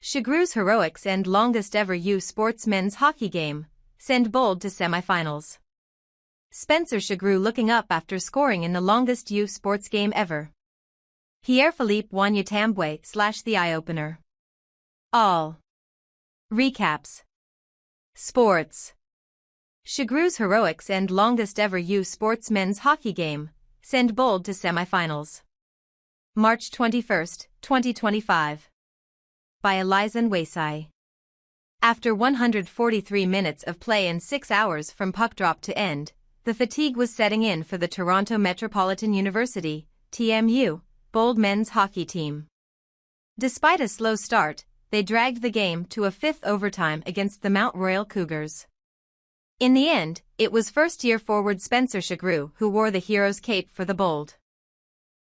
Shugrue's heroics end longest-ever U Sports men's hockey game, send Bold to semifinals. Spencer Shugrue looking up after scoring in the longest U Sports game ever. Pierre-Philippe Wanyatambwe / the eye-opener. All. Recaps. Sports. Shugrue's heroics end longest-ever U Sports men's hockey game, send Bold to semifinals. March 21, 2025. By Eliza Nwasai. After 143 minutes of play and 6 hours from puck drop to end, the fatigue was setting in for the Toronto Metropolitan University, TMU, Bold men's hockey team. Despite a slow start, they dragged the game to a fifth overtime against the Mount Royal Cougars. In the end, it was first-year forward Spencer Shugrue who wore the hero's cape for the Bold.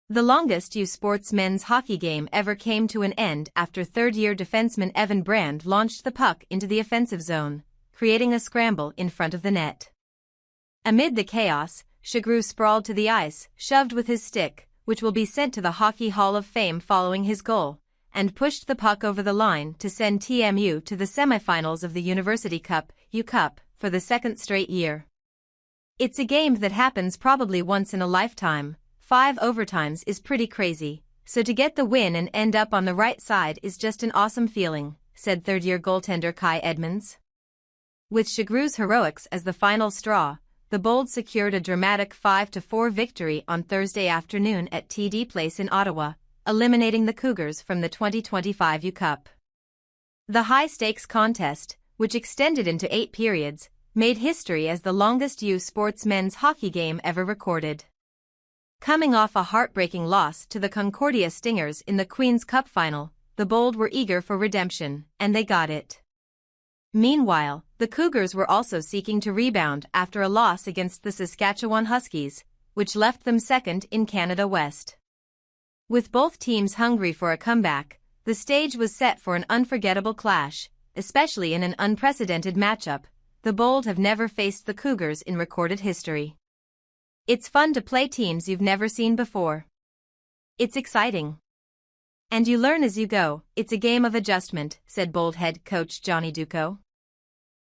The longest U Sports men's hockey game ever came to an end after third-year defenseman Evan Brand launched the puck into the offensive zone, creating a scramble in front of the net. Amid the chaos, Shugrue sprawled to the ice, shoved with his stick, which will be sent to the Hockey Hall of Fame following his goal, and pushed the puck over the line to send TMU to the semifinals of the University Cup, U-Cup, for the second straight year. It's a game that happens probably once in a lifetime. 5 overtimes is pretty crazy, so to get the win and end up on the right side is just an awesome feeling, said third-year goaltender Kai Edmonds. With Shugrue's heroics as the final straw, the Bold secured a dramatic 5-4 victory on Thursday afternoon at TD Place in Ottawa, eliminating the Cougars from the 2025 U-Cup. The high-stakes contest, which extended into 8 periods, made history as the longest U Sports men's hockey game ever recorded. Coming off a heartbreaking loss to the Concordia Stingers in the Queen's Cup final, the Bold were eager for redemption, and they got it. Meanwhile, the Cougars were also seeking to rebound after a loss against the Saskatchewan Huskies, which left them second in Canada West. With both teams hungry for a comeback, the stage was set for an unforgettable clash, especially in an unprecedented matchup. The Bold have never faced the Cougars in recorded history. It's fun to play teams you've never seen before. It's exciting. And you learn as you go. It's a game of adjustment, said Bold head coach Johnny Ducko.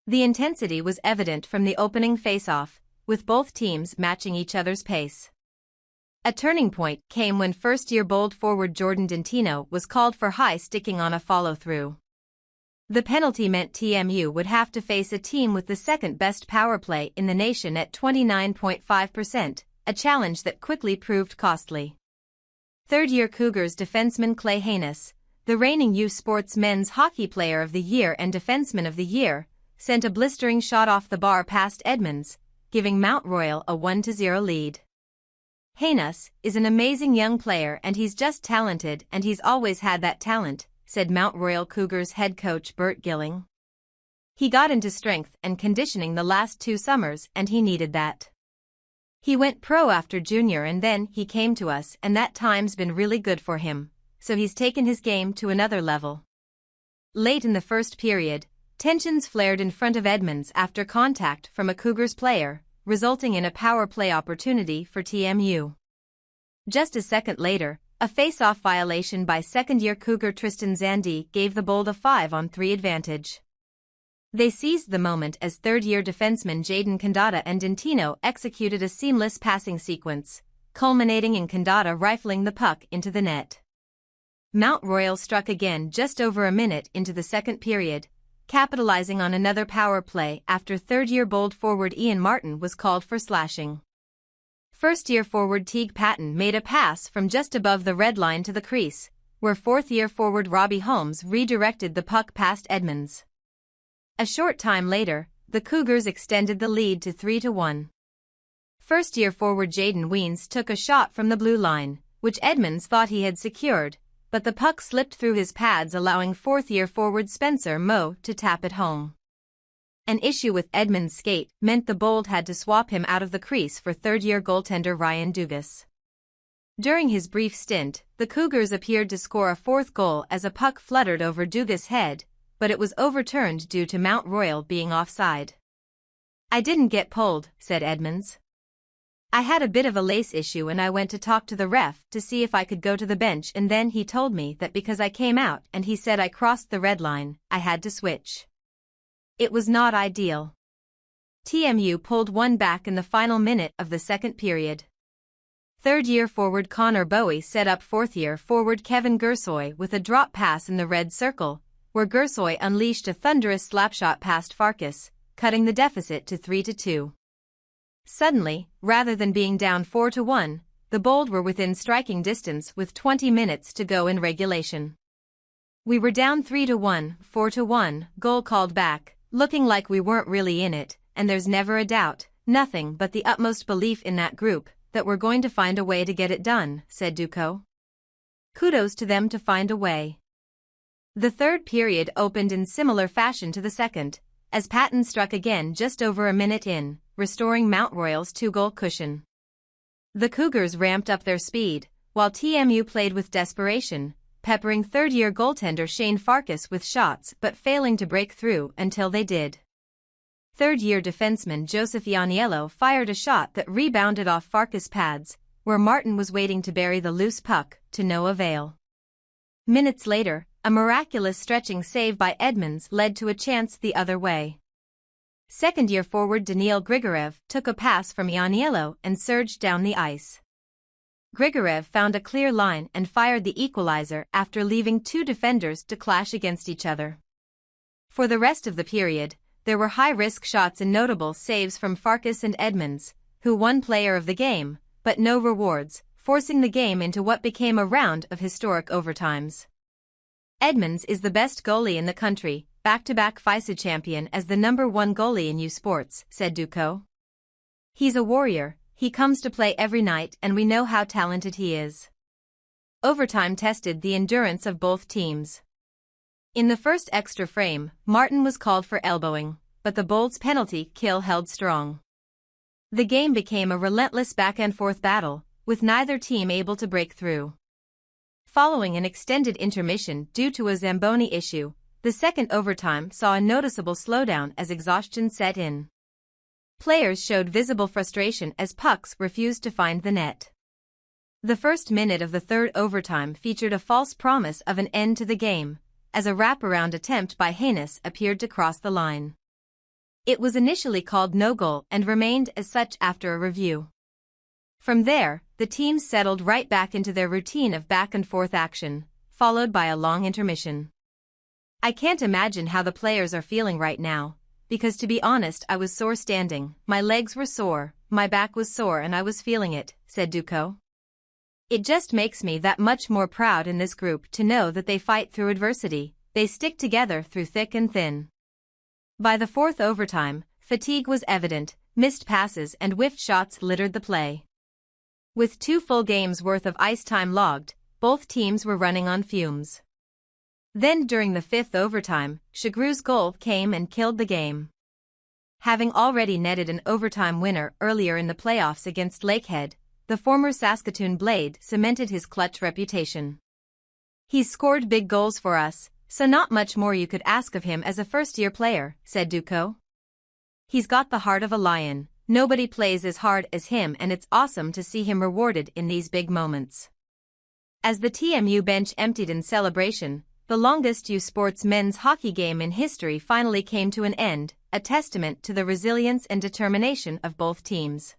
The intensity was evident from the opening face-off, with both teams matching each other's pace. A turning point came when first-year Bold forward Jordan Dentino was called for high sticking on a follow-through. The penalty meant TMU would have to face a team with the second-best power play in the nation at 29.5%, a challenge that quickly proved costly. Third-year Cougars defenseman Clay Haynes, the reigning U Sports Men's Hockey Player of the Year and Defenseman of the Year, sent a blistering shot off the bar past Edmonds, giving Mount Royal a 1-0 lead. Haynes is an amazing young player and he's just talented and he's always had that talent, said Mount Royal Cougars head coach Bert Gilling. He got into strength and conditioning the last 2 summers and he needed that. He went pro after junior and then he came to us and that time's been really good for him, so he's taken his game to another level. Late in the first period, tensions flared in front of Edmonds after contact from a Cougars player, resulting in a power play opportunity for TMU. Just a second later, a face-off violation by second-year Cougar Tristan Zandi gave the Bold a 5-on-3 advantage. They seized the moment as third-year defenseman Jayden Kandata and Dentino executed a seamless passing sequence, culminating in Kandata rifling the puck into the net. Mount Royal struck again just over a minute into the second period, capitalizing on another power play after third-year Bold forward Ian Martin was called for slashing. First-year forward Teague Patton made a pass from just above the red line to the crease, where fourth-year forward Robbie Holmes redirected the puck past Edmonds. A short time later, the Cougars extended the lead to 3-1. First-year forward Jaden Weens took a shot from the blue line, which Edmonds thought he had secured, but the puck slipped through his pads allowing fourth-year forward Spencer Moe to tap it home. An issue with Edmonds' skate meant the Bold had to swap him out of the crease for third-year goaltender Ryan Dugas. During his brief stint, the Cougars appeared to score a fourth goal as a puck fluttered over Dugas' head, but it was overturned due to Mount Royal being offside. "I didn't get pulled," said Edmonds. I had a bit of a lace issue and I went to talk to the ref to see if I could go to the bench, and then he told me that because I came out and he said I crossed the red line, I had to switch. It was not ideal. TMU pulled one back in the final minute of the second period. Third-year forward Connor Bowie set up fourth-year forward Kevin Gersoy with a drop pass in the red circle, where Gersoy unleashed a thunderous slapshot past Farkas, cutting the deficit to 3-2. Suddenly, rather than being down 4-1, the Bold were within striking distance with 20 minutes to go in regulation. We were down 3-1, 4-1, goal called back, looking like we weren't really in it, and there's never a doubt, nothing but the utmost belief in that group, that we're going to find a way to get it done, said Ducko. Kudos to them to find a way. The third period opened in similar fashion to the second, as Patton struck again just over a minute in, restoring Mount Royal's two-goal cushion. The Cougars ramped up their speed, while TMU played with desperation, peppering third-year goaltender Shane Farkas with shots but failing to break through until they did. Third-year defenseman Joseph Ianiello fired a shot that rebounded off Farkas' pads, where Martin was waiting to bury the loose puck, to no avail. Minutes later, a miraculous stretching save by Edmonds led to a chance the other way. Second-year forward Daniil Grigorev took a pass from Ianiello and surged down the ice. Grigorev found a clear line and fired the equalizer after leaving two defenders to clash against each other. For the rest of the period, there were high-risk shots and notable saves from Farkas and Edmonds, who won Player of the Game, but no rewards, forcing the game into what became a round of historic overtimes. Edmonds is the best goalie in the country, back-to-back FISA champion as the #1 goalie in USports, said Ducko. He's a warrior, he comes to play every night and we know how talented he is. Overtime tested the endurance of both teams. In the first extra frame, Martin was called for elbowing, but the Bolts' penalty kill held strong. The game became a relentless back-and-forth battle, with neither team able to break through. Following an extended intermission due to a Zamboni issue, the second overtime saw a noticeable slowdown as exhaustion set in. Players showed visible frustration as pucks refused to find the net. The first minute of the third overtime featured a false promise of an end to the game, as a wraparound attempt by Haynes appeared to cross the line. It was initially called no goal and remained as such after a review. From there, the teams settled right back into their routine of back-and-forth action, followed by a long intermission. I can't imagine how the players are feeling right now, because to be honest I was sore standing, my legs were sore, my back was sore and I was feeling it, said Ducko. It just makes me that much more proud in this group to know that they fight through adversity, they stick together through thick and thin. By the fourth overtime, fatigue was evident, missed passes and whiffed shots littered the play. With 2 full games worth of ice time logged, both teams were running on fumes. Then during the fifth overtime, Shugrue's goal came and killed the game. Having already netted an overtime winner earlier in the playoffs against Lakehead, the former Saskatoon Blade cemented his clutch reputation. He's scored big goals for us, so not much more you could ask of him as a first-year player, said Ducko. He's got the heart of a lion, nobody plays as hard as him and it's awesome to see him rewarded in these big moments. As the TMU bench emptied in celebration, the longest USports men's hockey game in history finally came to an end, a testament to the resilience and determination of both teams.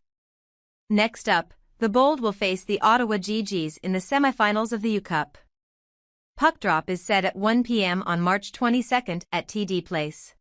Next up, the Bold will face the Ottawa GGs in the semifinals of the U Cup. Puck drop is set at 1 p.m. on March 22 at TD Place.